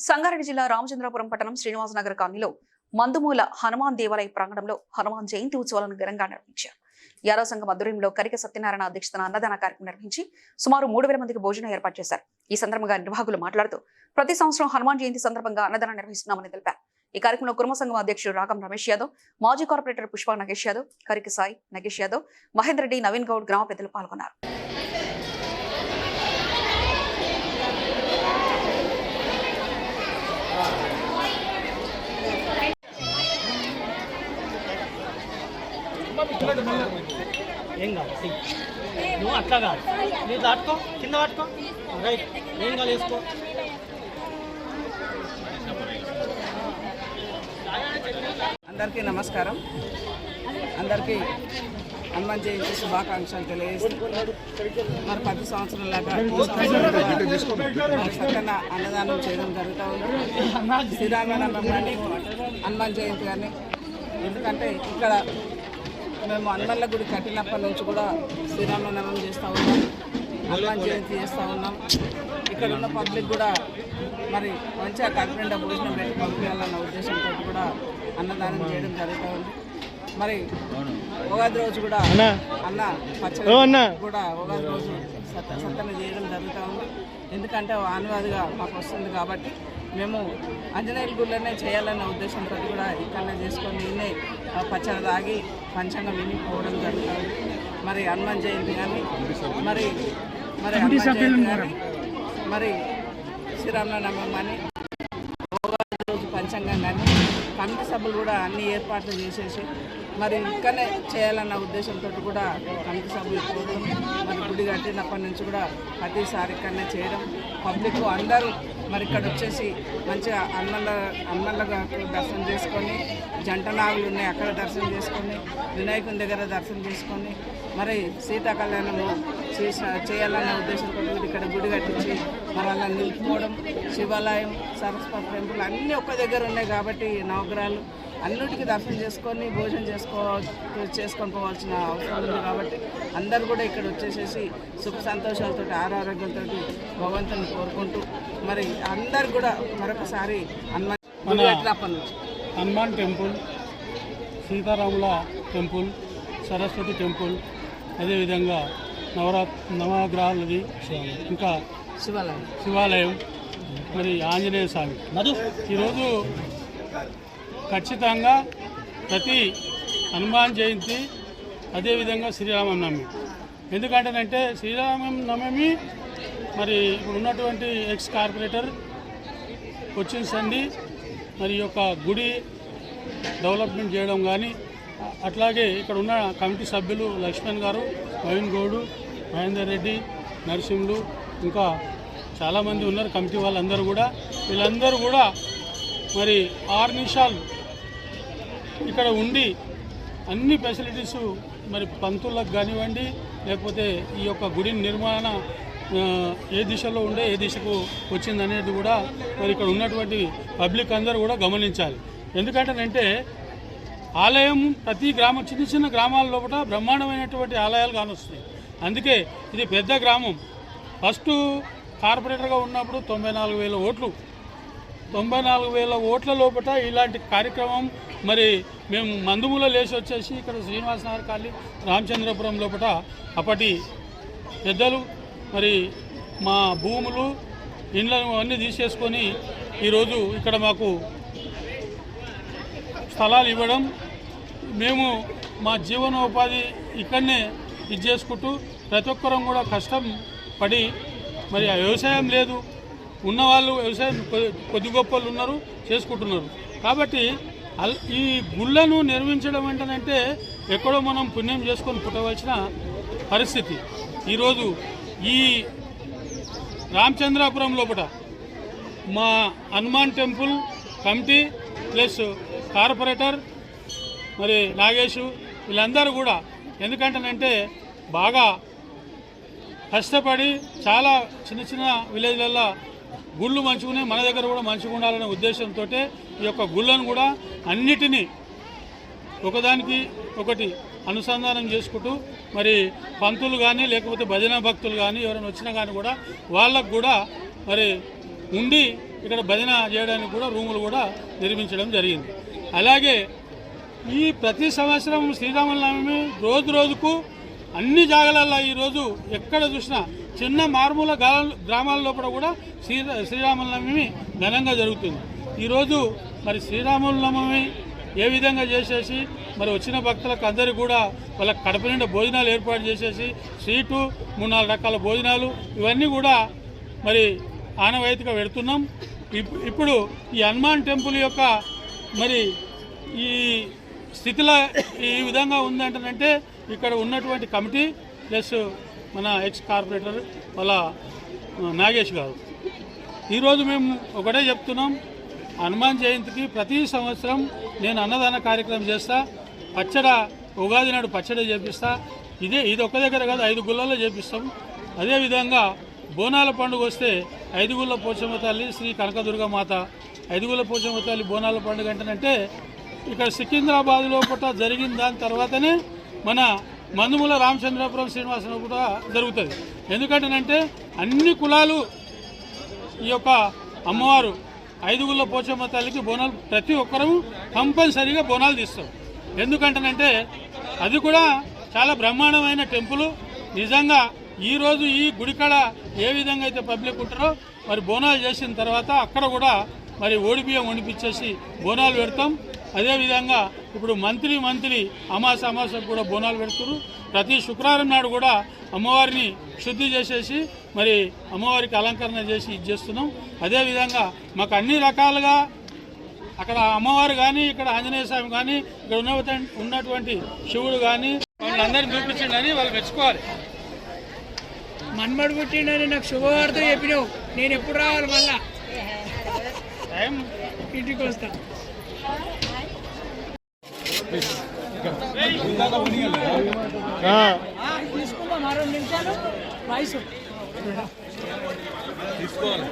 సంగారెడ్డి జిల్లా రామచంద్రపురం పట్టణం శ్రీనివాసనగర్ కాలనీలో మందుమూల హనుమాన్ దేవాలయ ప్రాంగణంలో హనుమాన్ జయంతి ఉత్సవాలను ఘనంగా నిర్వహించారు. యాదవ సంఘం ఆధ్వర్యంలో కరిక సత్యనారాయణ అధ్యక్షతన అన్నదాన కార్యక్రమం నిర్వహించి సుమారు 3000 మందికి భోజనం ఏర్పాటు చేశారు. ఈ సందర్భంగా నిర్వాహకులు మాట్లాడుతూ ప్రతి సంవత్సరం హనుమాన్ జయంతి సందర్భంగా అన్నదానం నిర్వహిస్తున్నామని తెలిపారు. ఈ కార్యక్రమంలో కుర్మ సంఘం అధ్యక్షుడు రాగం రమేష్ యాదవ్, మాజీ కార్పొరేటర్ పుష్ప నగేష్ యాదవ్, కరిక సాయి నగేష్ యాదవ్, మహేందర్ రెడ్డి, నవీన్ గౌడ్ గ్రామ పెద్దలు పాల్గొన్నారు. ఏం కాదు నువ్వు అట్లా కాదు, నీకు దాటుకో, కింద పట్టుకో, రైట్, ఏం కాదు వేసుకో. అందరికీ నమస్కారం. అందరికీ హనుమాన్ జయంతి శుభాకాంక్షలు తెలియజేస్తూ మరి 10 సంవత్సరాలాగా సత్యన అన్నదానం చేయడం జరుగుతూ ఉంది. శ్రీరామనవమి కానీ హనుమాన్ జయంతి కానీ, ఎందుకంటే ఇక్కడ మేము హనుమన్ల గుడి కట్టినప్పటి నుంచి కూడా శ్రీరామనవమి చేస్తూ ఉన్నాం, హనుమాన్ జయంతి చేస్తూ ఉన్నాం. ఇక్కడ ఉన్న పబ్లిక్ కూడా మరి మంచిగా కడుపునిండా భోజనం పెట్టి పంపించాలన్న ఉద్దేశంతో కూడా అన్నదానం చేయడం జరుగుతూ ఉంది. మరి ఉగాది రోజు కూడా అన్న పచ్చడి కూడా ఉగాది రోజు సత్తన చేయడం జరుగుతూ ఉంది. ఎందుకంటే ఆనవాదిగా మాకు వస్తుంది కాబట్టి మేము ఆంజనేయుల గుళ్ళనే చేయాలన్న ఉద్దేశంతో కూడా ఇక్కడనే చేసుకొని నిన్నే పచ్చడి తాగి పంచంగా వినిపోవడం జరుగుతుంది. మరి హనుమాన్ జయంతి కానీ మరి హనుమాన్ జయంతి కానీ మరి శ్రీరామనవమి కానీ ఉగాది రోజు పంచంగం కానీ కమిటీ సభ్యులు కూడా అన్ని ఏర్పాట్లు చేసేసి మరి ఇక్కడనే చేయాలన్న ఉద్దేశంతో కూడా కమిటీ సభ్యులు పోవడం, మరి గుడి కట్టినప్పటి నుంచి కూడా ప్రతిసారి ఇక్కడనే చేయడం, పబ్లిక్ అందరూ మరి ఇక్కడ వచ్చేసి మంచిగా అన్నలుగా దర్శనం చేసుకొని, జంట నాగులు ఉన్నాయి అక్కడ దర్శనం చేసుకొని, వినాయకుని దగ్గర దర్శనం చేసుకొని, మరి సీతా కళ్యాణము చేయాలన్న ఉద్దేశంతో ఇక్కడ గుడి కట్టించి మరి అలా నిలుపుకోవడం, శివాలయం, సరస్వతి టెంపుల్ అన్నీ ఒక్క దగ్గర ఉన్నాయి కాబట్టి నవగ్రహాలు అన్నిటికీ దర్శనం చేసుకొని భోజనం చేసుకొని పోవాల్సిన అవసరం ఉంది. కాబట్టి అందరూ కూడా ఇక్కడ వచ్చేసేసి సుఖ సంతోషాలతో ఆరోగ్యంతో భగవంతుని కోరుకుంటూ మరి అందరు కూడా మరొకసారి హనుమాన్ టెంపుల్, సీతారాముల టెంపుల్, సరస్వతి టెంపుల్, అదేవిధంగా నవగ్రహాలది, ఇంకా శివాలయం, మరి ఆంజనేయ స్వామి. ఈరోజు ఖచ్చితంగా ప్రతి హనుమాన్ జయంతి, అదేవిధంగా శ్రీరామనవమి. ఎందుకంటేనంటే శ్రీరామనవమి మరి ఇప్పుడు ఉన్నటువంటి ఎక్స్ కార్పొరేటర్ కొచ్చిన్ సంధి మరి యొక్క గుడి డెవలప్మెంట్ చేయడం కానీ, అట్లాగే ఇక్కడ ఉన్న కమిటీ సభ్యులు లక్ష్మణ్ గారు, నవీన్ గౌడు, మహేందర్ రెడ్డి, నరసింహులు, ఇంకా చాలామంది ఉన్నారు కమిటీ వాళ్ళందరూ కూడా. వీళ్ళందరూ కూడా మరి 6 నిమిషాలు ఇక్కడ ఉండి అన్ని ఫెసిలిటీసు మరి పంతులకు కానివ్వండి, లేకపోతే ఈ యొక్క గుడి నిర్మాణ ఏ దిశలో ఉండే ఏ దిశకు వచ్చిందనేది కూడా మరి ఇక్కడ ఉన్నటువంటి పబ్లిక్ అందరూ కూడా గమనించాలి. ఎందుకంటేనంటే ఆలయం ప్రతి గ్రామం, చిన్న చిన్న గ్రామాల లోపల బ్రహ్మాండమైనటువంటి ఆలయాలు కానొస్తాయి. అందుకే ఇది పెద్ద గ్రామం. ఫస్ట్ కార్పొరేటర్గా ఉన్నప్పుడు 94,000 ఓట్లు, 94,000 ఓట్ల లోపల ఇలాంటి కార్యక్రమం మరి మేము మందుమూల లేచి వచ్చేసి ఇక్కడ శ్రీనివాసనగర్ కాలనీ రామచంద్రపురం లోపల అప్పటి పెద్దలు మరి మా భూములు ఇండ్లను అన్నీ తీసేసుకొని ఈరోజు ఇక్కడ మాకు స్థలాలు ఇవ్వడం, మేము మా జీవనోపాధి ఇక్కడనే ఇది చేసుకుంటూ ప్రతి ఒక్కరం కూడా కష్టం పడి మరి ఆ వ్యవసాయం లేదు, ఉన్నవాళ్ళు వ్యవసాయం కొద్ది గొప్పలు ఉన్నారు చేసుకుంటున్నారు. కాబట్టి ఈ గుళ్ళను నిర్మించడం ఏంటంటే ఎక్కడో మనం పుణ్యం చేసుకొని పుట్టవలసిన పరిస్థితి. ఈరోజు ఈ రామచంద్రాపురం లోపల మా Hanuman temple committee plus corporator మరి నాగేషు వీళ్ళందరూ కూడా, ఎందుకంటేనంటే బాగా కష్టపడి చాలా చిన్న చిన్న విలేజ్లలో గుళ్ళు మంచుకునే మన దగ్గర కూడా మంచిగా ఉండాలనే ఉద్దేశంతో ఈ యొక్క గుళ్ళను కూడా అన్నిటినీ ఒకదానికి ఒకటి అనుసంధానం చేసుకుంటూ మరి పంతులు కానీ లేకపోతే భజన భక్తులు కానీ ఎవరైనా వచ్చినా కానీ కూడా వాళ్ళకు కూడా మరి ఉండి ఇక్కడ భజన చేయడానికి కూడా రూములు కూడా నిర్మించడం జరిగింది. అలాగే ఈ ప్రతి సంవత్సరం శ్రీరామనవమి రోజుకు అన్ని జాగాలలో ఈరోజు ఎక్కడ చూసినా చిన్న మారుమూల గ్రామాల లోపల కూడా శ్రీరామనవమి ఘనంగా జరుగుతుంది. ఈరోజు మరి శ్రీరామనవమి ఏ విధంగా చేసేసి మరి వచ్చిన భక్తులకు అందరికీ కూడా వాళ్ళ కడప నిండా భోజనాలు ఏర్పాటు చేసేసి స్వీటు 3-4 రకాల భోజనాలు ఇవన్నీ కూడా మరి ఆనవాయితీగా పెడుతున్నాం. ఇప్పుడు ఈ హనుమాన్ టెంపుల్ యొక్క మరి ఈ స్థితిలో ఈ విధంగా ఉందంటే ఇక్కడ ఉన్నటువంటి కమిటీ ప్లస్ మన ఎక్స్ కార్పొరేటర్ వాళ్ళ నాగేష్ గారు ఈరోజు మేము ఒకటే చెప్తున్నాం, హనుమాన్ జయంతికి ప్రతి సంవత్సరం నేను అన్నదాన కార్యక్రమం చేస్తా, ఉగాది నాడు పచ్చడి చేపిస్తా. ఇది ఒక్క దగ్గర కాదు, 5 గుళ్ళల్లో చేపిస్తాం. అదేవిధంగా బోనాల పండుగ వస్తే 5 గుళ్ళ పోచమ్మ తల్లి శ్రీ కనకదుర్గమాత 5 గుళ్ళ పోచమ్మ తల్లి బోనాల పండుగ అంటే ఇక్కడ సికింద్రాబాద్ లోపల జరిగిన దాని తర్వాతనే మన మందుమూల రామచంద్రపురం శ్రీనివాసరావు కూడా జరుగుతుంది. ఎందుకంటేనంటే అన్ని కులాలు ఈ యొక్క అమ్మవారు 5 గుళ్ళ పోచమ్మ తల్లికి బోనాలు ప్రతి ఒక్కరూ కంపల్సరీగా బోనాలు తీస్తాం. ఎందుకంటేనంటే అది కూడా చాలా బ్రహ్మాండమైన టెంపుల్. నిజంగా ఈరోజు ఈ గుడికాడ ఏ విధంగా అయితే పబ్లిక్ ఉంటారో మరి బోనాలు చేసిన తర్వాత అక్కడ కూడా మరి ఓడిబియ్యం వండిపించేసి బోనాలు పెడతాం. అదేవిధంగా ఇప్పుడు మంత్లీ అమాసకు కూడా బోనాలు పెడుతున్నారు. ప్రతి శుక్రవారం నాడు కూడా అమ్మవారిని శుద్ధి చేసేసి మరి అమ్మవారికి అలంకరణ చేసి ఇచ్చేస్తున్నాం. అదేవిధంగా మాకు అన్ని రకాలుగా అక్కడ అమ్మవారు కానీ ఇక్కడ ఆంజనేయ స్వామి కానీ ఇక్కడ ఉన్నటువంటి శివుడు కానీ వాళ్ళందరినీ చూపించండి అని వాళ్ళు మెచ్చుకోవాలి. మన్మడు పుట్టిండని నాకు శుభవార్త చెప్పినావు, నేను ఎప్పుడు రావాలి మళ్ళా టైం ఇంటికి వస్తా. తీసుకుందాం 2 నిమిషాలు వయసు తీసుకోవాలి.